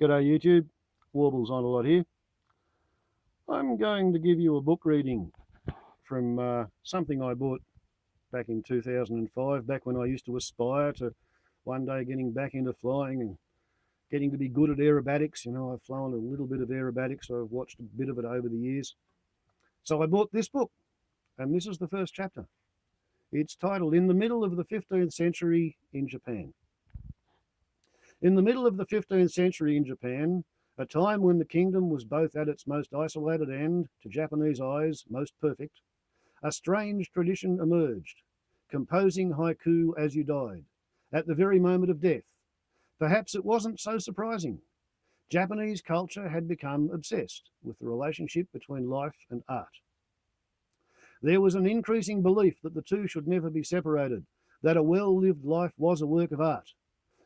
G'day YouTube, Warbles on a lot here. I'm going to give you a book reading from something I bought back in 2005, back when I used to aspire to one day getting back into flying and getting to be good at aerobatics. You know, I've flown a little bit of aerobatics, so I've watched a bit of it over the years. So I bought this book, and this is the first chapter. It's titled In the Middle of the 15th Century in Japan. In the middle of the 15th century in Japan, a time when the kingdom was both at its most isolated and, to Japanese eyes, most perfect, a strange tradition emerged, composing haiku as you died, at the very moment of death. Perhaps it wasn't so surprising. Japanese culture had become obsessed with the relationship between life and art. There was an increasing belief that the two should never be separated, that a well-lived life was a work of art.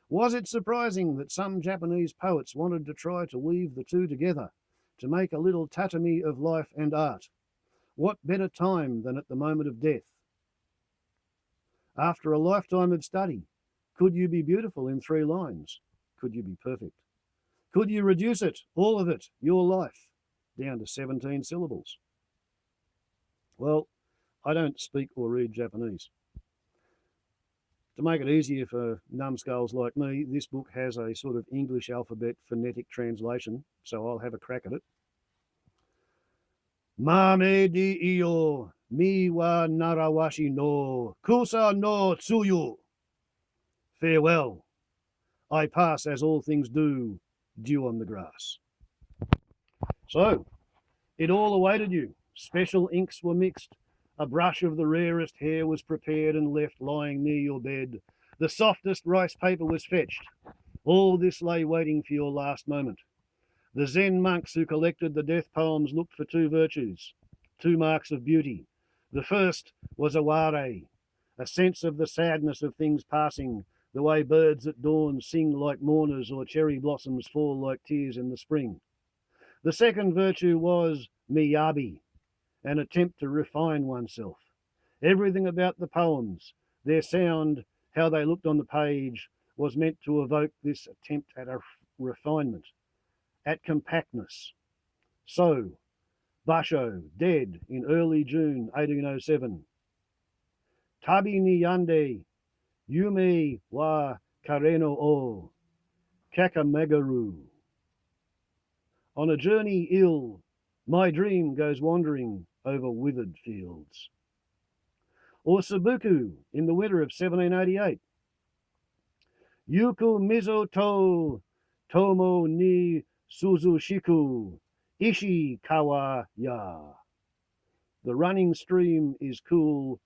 Was it surprising that some Japanese poets wanted to try to weave the two together, to make a little tatami of life and art? What better time than at the moment of death? After a lifetime of study, could you be beautiful in 3 lines? Could you be perfect? Could you reduce it, all of it, your life, down to 17 syllables? Well, I don't speak or read Japanese. To make it easier for numbskulls like me, this book has a sort of English alphabet phonetic translation, so I'll have a crack at it. Mame di iyo, mi wa narawashi no, kusa no tsuyu. Farewell. I pass as all things do, dew on the grass. So, it all awaited you. Special inks were mixed. A brush of the rarest hair was prepared and left lying near your bed. The softest rice paper was fetched. All this lay waiting for your last moment. The Zen monks who collected the death poems looked for 2 virtues, 2 marks of beauty. The first was aware, a sense of the sadness of things passing, the way birds at dawn sing like mourners or cherry blossoms fall like tears in the spring. The second virtue was miyabi, an attempt to refine oneself. Everything about the poems, their sound, how they looked on the page, was meant to evoke this attempt at a refinement, at compactness. So, Basho, dead in early June 1807. Tabi ni yande, yume wa kareno o, kakamagaru. On a journey ill, my dream goes wandering over withered fields. Or Sabuku in the winter of 1788. Yuku mizo to tomo ni suzushiku ishi kawa ya. The running stream is cool,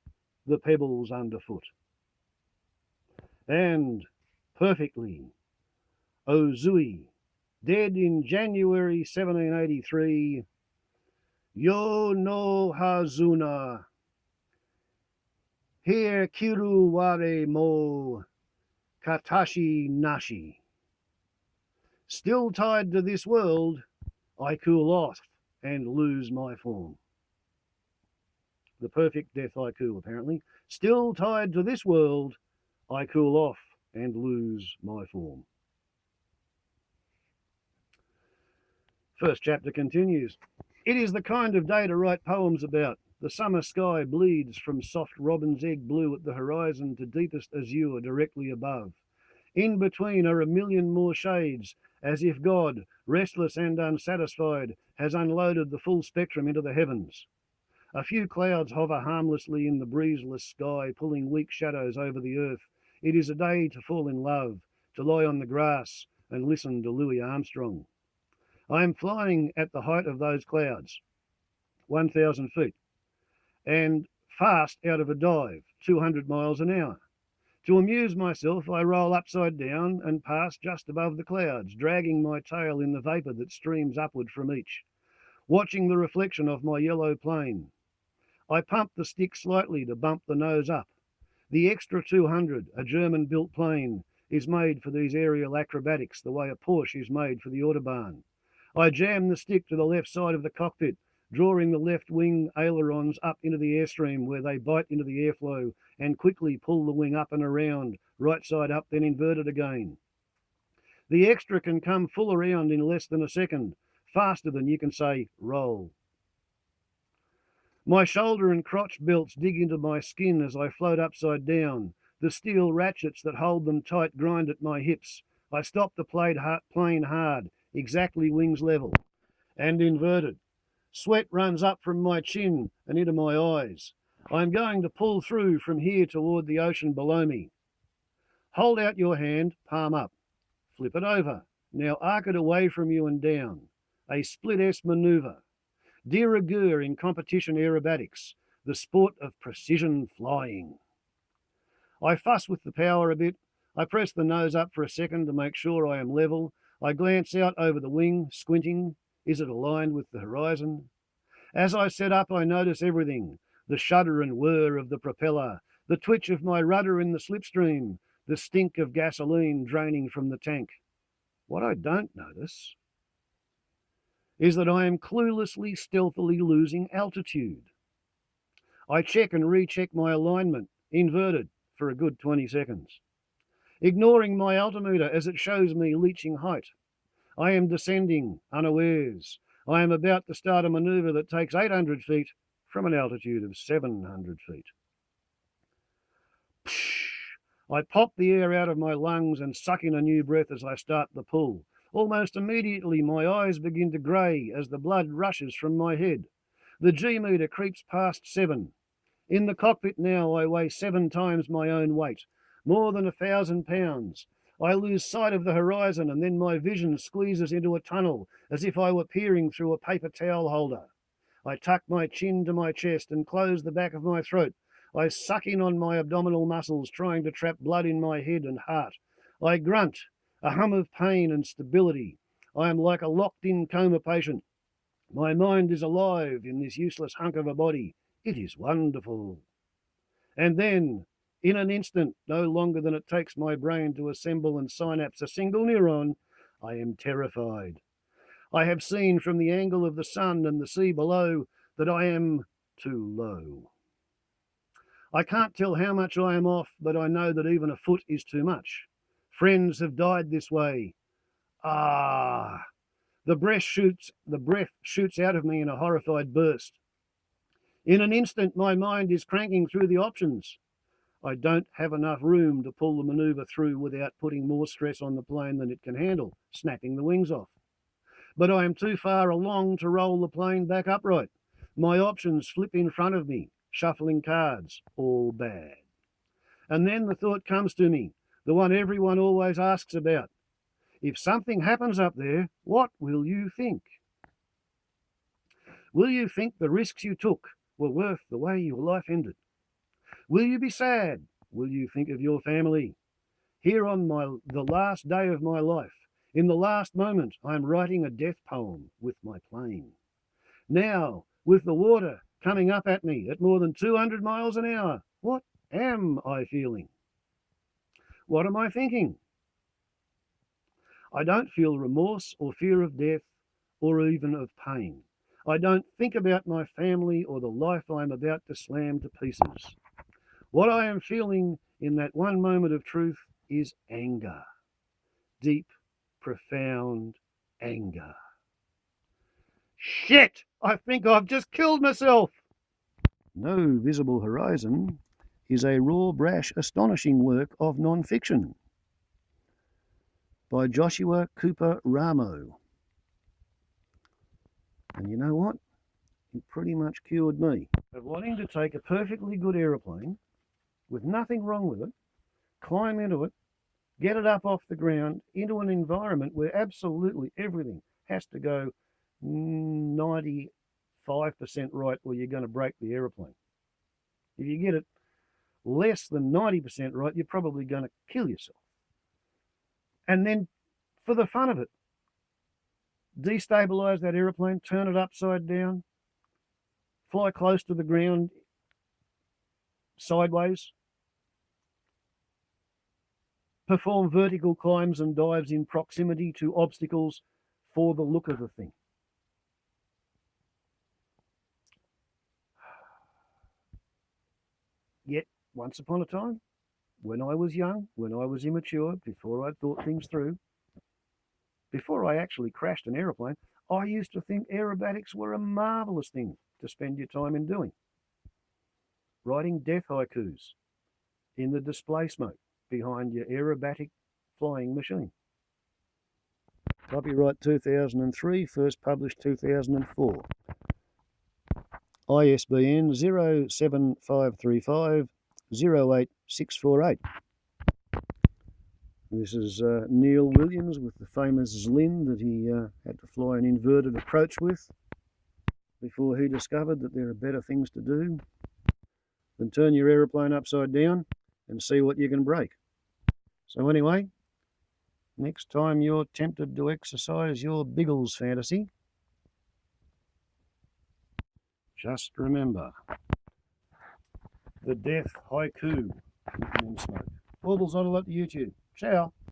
the pebbles underfoot. And perfectly, Ozui, dead in January 1783, Yo no hazuna, here kiru ware mo katashi nashi. Still tied to this world, I cool off and lose my form. The perfect death haiku, apparently. Still tied to this world, I cool off and lose my form. First chapter continues. It is the kind of day to write poems about. The summer sky bleeds from soft robin's egg blue at the horizon to deepest azure directly above. In between are a million more shades, as if God, restless and unsatisfied, has unloaded the full spectrum into the heavens. A few clouds hover harmlessly in the breezeless sky, pulling weak shadows over the earth. It is a day to fall in love, to lie on the grass and listen to Louis Armstrong. I am flying at the height of those clouds, 1,000 feet, and fast out of a dive, 200 miles an hour. To amuse myself, I roll upside down and pass just above the clouds, dragging my tail in the vapour that streams upward from each, watching the reflection of my yellow plane. I pump the stick slightly to bump the nose up. The extra 200, a German-built plane, is made for these aerial acrobatics the way a Porsche is made for the Autobahn. I jam the stick to the left side of the cockpit, drawing the left wing ailerons up into the airstream where they bite into the airflow and quickly pull the wing up and around, right side up, then inverted again. The extra can come full around in less than a second, faster than you can say roll. My shoulder and crotch belts dig into my skin as I float upside down. The steel ratchets that hold them tight grind at my hips. I stop the plane hard, exactly wings level, and inverted. Sweat runs up from my chin and into my eyes. I'm going to pull through from here toward the ocean below me. Hold out your hand, palm up. Flip it over. Now arc it away from you and down. A split S maneuver. De rigueur in competition aerobatics, the sport of precision flying. I fuss with the power a bit. I press the nose up for a second to make sure I am level. I glance out over the wing, squinting. Is it aligned with the horizon? As I set up, I notice everything. The shudder and whir of the propeller, the twitch of my rudder in the slipstream, the stink of gasoline draining from the tank. What I don't notice is that I am cluelessly, stealthily losing altitude. I check and recheck my alignment, inverted, for a good 20 seconds, ignoring my altimeter as it shows me leaching height. I am descending, unawares. I am about to start a manoeuvre that takes 800 feet from an altitude of 700 feet. Psh! I pop the air out of my lungs and suck in a new breath as I start the pull. Almost immediately, my eyes begin to grey as the blood rushes from my head. The G-meter creeps past 7. In the cockpit now, I weigh 7 times my own weight, more than 1,000 pounds. I lose sight of the horizon, and then my vision squeezes into a tunnel as if I were peering through a paper towel holder. I tuck my chin to my chest and close the back of my throat. I suck in on my abdominal muscles, trying to trap blood in my head and heart. I grunt, a hum of pain and stability. I am like a locked-in coma patient. My mind is alive in this useless hunk of a body. It is wonderful. And then, in an instant, no longer than it takes my brain to assemble and synapse a single neuron, I am terrified. I have seen from the angle of the sun and the sea below that I am too low. I can't tell how much I am off, but I know that even a foot is too much. Friends have died this way. Ah! The breath shoots out of me in a horrified burst. In an instant, my mind is cranking through the options. I don't have enough room to pull the manoeuvre through without putting more stress on the plane than it can handle, snapping the wings off. But I am too far along to roll the plane back upright. My options flip in front of me, shuffling cards, all bad. And then the thought comes to me, the one everyone always asks about. If something happens up there, what will you think? Will you think the risks you took were worth the way your life ended? Will you be sad? Will you think of your family? Here on the last day of my life, in the last moment, I am writing a death poem with my plane. Now, with the water coming up at me at more than 200 miles an hour, what am I feeling? What am I thinking? I don't feel remorse or fear of death or even of pain. I don't think about my family or the life I am about to slam to pieces. What I am feeling in that one moment of truth is anger. Deep, profound anger. Shit! I think I've just killed myself! No Visible Horizon is a raw, brash, astonishing work of non-fiction by Joshua Cooper Ramo. And you know what? It pretty much cured me of wanting to take a perfectly good aeroplane with nothing wrong with it, climb into it, get it up off the ground into an environment where absolutely everything has to go 95% right or you're going to break the aeroplane. If you get it less than 90% right, you're probably going to kill yourself. And then, for the fun of it, destabilize that aeroplane, turn it upside down, fly close to the ground sideways, perform vertical climbs and dives in proximity to obstacles for the look of the thing. Yet, once upon a time, when I was young, when I was immature, before I'd thought things through, Before I actually crashed an aeroplane, I used to think aerobatics were a marvellous thing to spend your time in doing. Writing death haikus in the display smoke behind your aerobatic flying machine. Copyright 2003, first published 2004. ISBN 07535 08648. This is Neil Williams with the famous Zlin that he had to fly an inverted approach with before he discovered that there are better things to do than turn your aeroplane upside down and see what you can break. So anyway, next time you're tempted to exercise your Biggles fantasy, just remember the death haiku in smoke. Baubles on a lot to YouTube. Ciao.